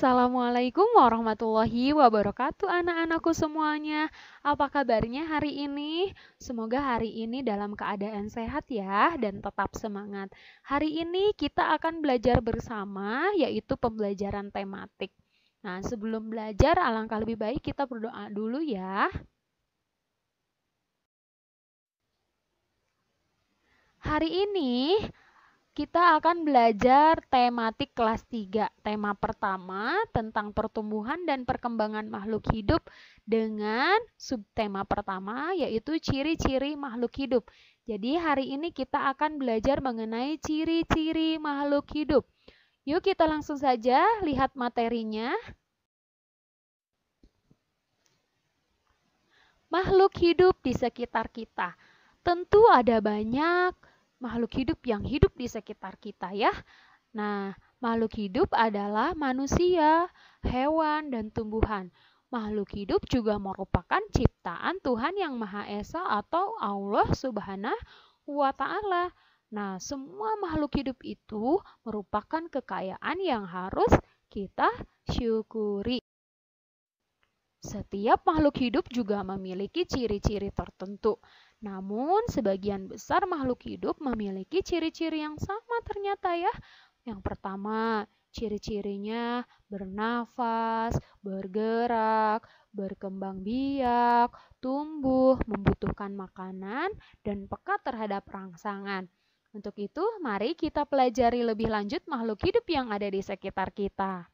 Assalamualaikum warahmatullahi wabarakatuh anak-anakku semuanya. Apa kabarnya hari ini? Semoga hari ini dalam keadaan sehat ya dan tetap semangat. Hari ini kita akan belajar bersama yaitu pembelajaran tematik. Nah, sebelum belajar alangkah lebih baik kita berdoa dulu ya. Hari ini kita akan belajar tematik kelas 3. Tema pertama tentang pertumbuhan dan perkembangan makhluk hidup dengan subtema pertama yaitu ciri-ciri makhluk hidup. Jadi hari ini kita akan belajar mengenai ciri-ciri makhluk hidup. Yuk kita langsung saja lihat materinya. Makhluk hidup di sekitar kita. Tentu ada banyak makhluk hidup yang hidup di sekitar kita ya. Nah, makhluk hidup adalah manusia, hewan, dan tumbuhan. Makhluk hidup juga merupakan ciptaan Tuhan Yang Maha Esa atau Allah Subhanahu wa Ta'ala. Nah, semua makhluk hidup itu merupakan kekayaan yang harus kita syukuri. Setiap makhluk hidup juga memiliki ciri-ciri tertentu. Namun, sebagian besar makhluk hidup memiliki ciri-ciri yang sama ternyata ya. Yang pertama, ciri-cirinya bernafas, bergerak, berkembang biak, tumbuh, membutuhkan makanan, dan peka terhadap rangsangan. Untuk itu, mari kita pelajari lebih lanjut makhluk hidup yang ada di sekitar kita.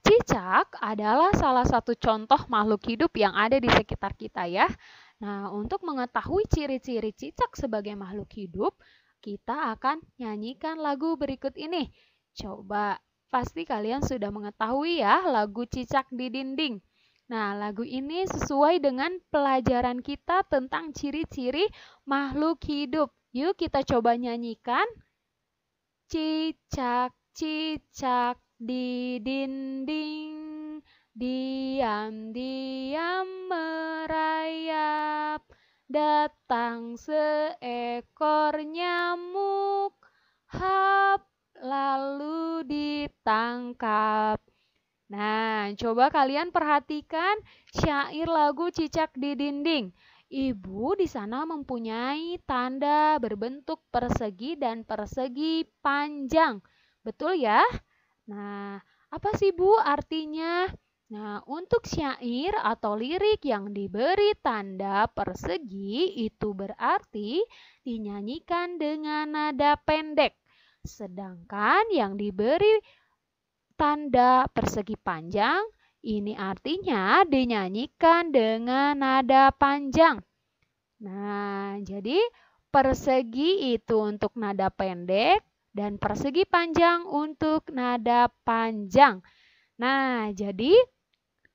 Cicak adalah salah satu contoh makhluk hidup yang ada di sekitar kita ya. Nah, untuk mengetahui ciri-ciri cicak sebagai makhluk hidup, kita akan nyanyikan lagu berikut ini. Coba, pasti kalian sudah mengetahui ya lagu Cicak di Dinding. Nah, lagu ini sesuai dengan pelajaran kita tentang ciri-ciri makhluk hidup. Yuk kita coba nyanyikan. Cicak, cicak di dinding, diam-diam merayap, datang seekor nyamuk, hap, lalu ditangkap. Nah, coba kalian perhatikan syair lagu Cicak di Dinding. Ibu di sana mempunyai tanda berbentuk persegi dan persegi panjang. Betul ya? Nah, apa sih Bu artinya? Nah, untuk syair atau lirik yang diberi tanda persegi itu berarti dinyanyikan dengan nada pendek. Sedangkan yang diberi tanda persegi panjang ini artinya dinyanyikan dengan nada panjang. Nah, jadi persegi itu untuk nada pendek dan persegi panjang untuk nada panjang. Nah, jadi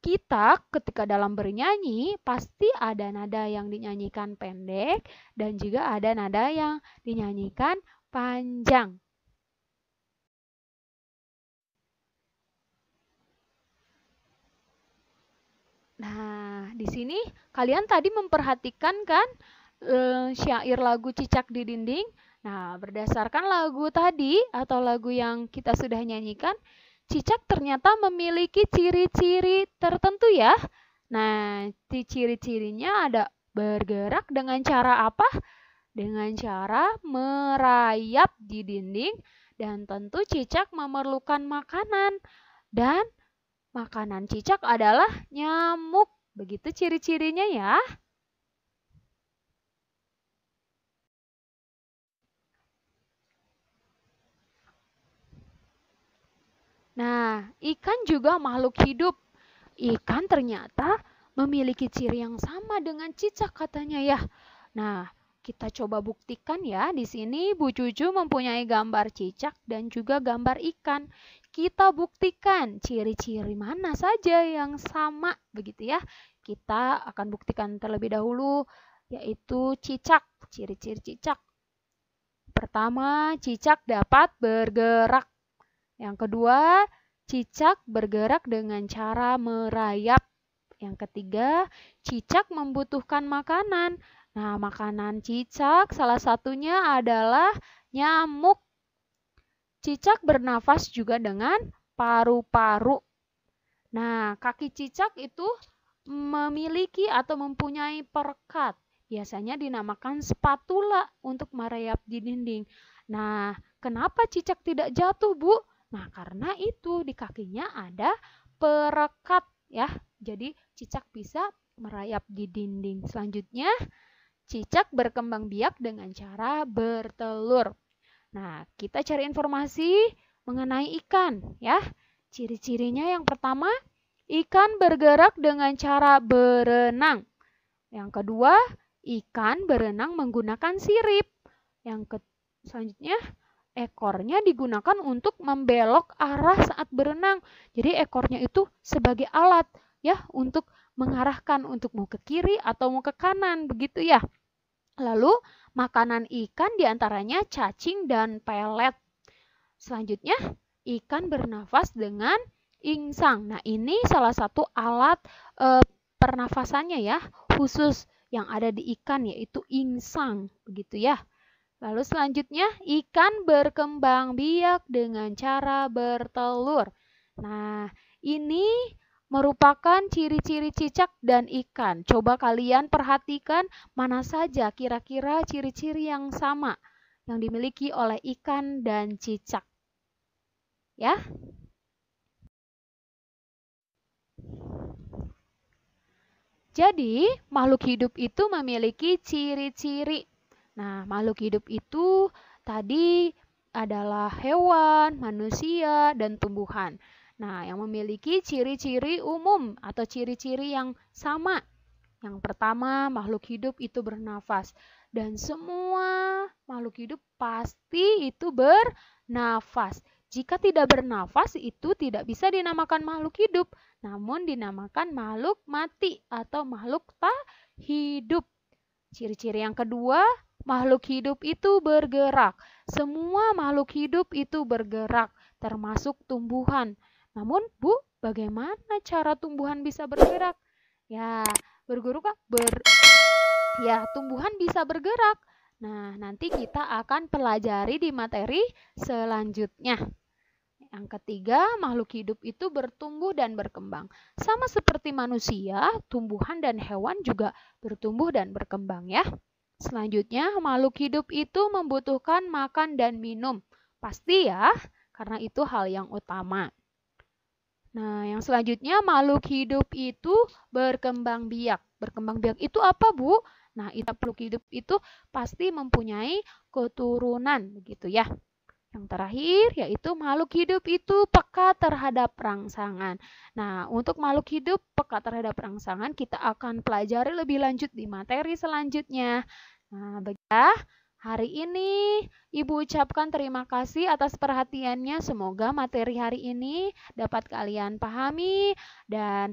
kita ketika dalam bernyanyi pasti ada nada yang dinyanyikan pendek dan juga ada nada yang dinyanyikan panjang. Nah, di sini kalian tadi memperhatikan kan syair lagu Cicak di Dinding? Nah, berdasarkan lagu tadi atau lagu yang kita sudah nyanyikan, cicak ternyata memiliki ciri-ciri tertentu ya. Nah, ciri-cirinya ada bergerak dengan cara apa? Dengan cara merayap di dinding dan tentu cicak memerlukan makanan. Dan makanan cicak adalah nyamuk. Begitu ciri-cirinya ya. Nah, ikan juga makhluk hidup. Ikan ternyata memiliki ciri yang sama dengan cicak katanya ya. Nah, kita coba buktikan ya. Di sini Bu Cucu mempunyai gambar cicak dan juga gambar ikan. Kita buktikan ciri-ciri mana saja yang sama begitu ya. Kita akan buktikan terlebih dahulu yaitu cicak, ciri-ciri cicak. Pertama, cicak dapat bergerak. Yang kedua, cicak bergerak dengan cara merayap. Yang ketiga, cicak membutuhkan makanan. Nah, makanan cicak salah satunya adalah nyamuk. Cicak bernafas juga dengan paru-paru. Nah, kaki cicak itu memiliki atau mempunyai perekat. Biasanya dinamakan spatula untuk merayap di dinding. Nah, kenapa cicak tidak jatuh, Bu? Nah, karena itu di kakinya ada perekat ya. Jadi cicak bisa merayap di dinding. Selanjutnya, cicak berkembang biak dengan cara bertelur. Nah, kita cari informasi mengenai ikan ya. Ciri-cirinya yang pertama, ikan bergerak dengan cara berenang. Yang kedua, ikan berenang menggunakan sirip. Selanjutnya, ekornya digunakan untuk membelok arah saat berenang. Jadi ekornya itu sebagai alat ya untuk mengarahkan untuk mau ke kiri atau mau ke kanan, begitu ya. Lalu, makanan ikan diantaranya cacing dan pelet. Selanjutnya, ikan bernafas dengan insang. Nah, ini salah satu alat pernafasannya ya, khusus yang ada di ikan yaitu insang, begitu ya. Lalu selanjutnya, ikan berkembang biak dengan cara bertelur. Nah, ini merupakan ciri-ciri cicak dan ikan. Coba kalian perhatikan mana saja kira-kira ciri-ciri yang sama yang dimiliki oleh ikan dan cicak. Ya. Jadi, makhluk hidup itu memiliki ciri-ciri. Nah, makhluk hidup itu tadi adalah hewan, manusia, dan tumbuhan. Nah, yang memiliki ciri-ciri umum atau ciri-ciri yang sama. Yang pertama, makhluk hidup itu bernafas. Dan semua makhluk hidup pasti itu bernafas. Jika tidak bernafas, itu tidak bisa dinamakan makhluk hidup, namun dinamakan makhluk mati atau makhluk tak hidup. Ciri-ciri yang kedua, makhluk hidup itu bergerak. Semua makhluk hidup itu bergerak, termasuk tumbuhan. Namun, Bu, bagaimana cara tumbuhan bisa bergerak? Ya, tumbuhan bisa bergerak. Nah, nanti kita akan pelajari di materi selanjutnya. Yang ketiga, makhluk hidup itu bertumbuh dan berkembang. Sama seperti manusia, tumbuhan dan hewan juga bertumbuh dan berkembang ya. Selanjutnya, makhluk hidup itu membutuhkan makan dan minum. Pasti ya, karena itu hal yang utama. Nah, yang selanjutnya makhluk hidup itu berkembang biak. Berkembang biak itu apa, Bu? Nah, makhluk hidup itu pasti mempunyai keturunan, begitu ya. Yang terakhir yaitu makhluk hidup itu peka terhadap rangsangan. Nah, untuk makhluk hidup peka terhadap rangsangan kita akan pelajari lebih lanjut di materi selanjutnya. Nah, hari ini Ibu ucapkan terima kasih atas perhatiannya. Semoga materi hari ini dapat kalian pahami dan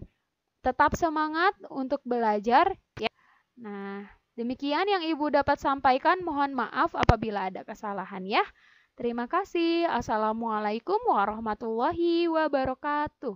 tetap semangat untuk belajar ya. Nah, demikian yang Ibu dapat sampaikan. Mohon maaf apabila ada kesalahan ya. Terima kasih. Assalamualaikum warahmatullahi wabarakatuh.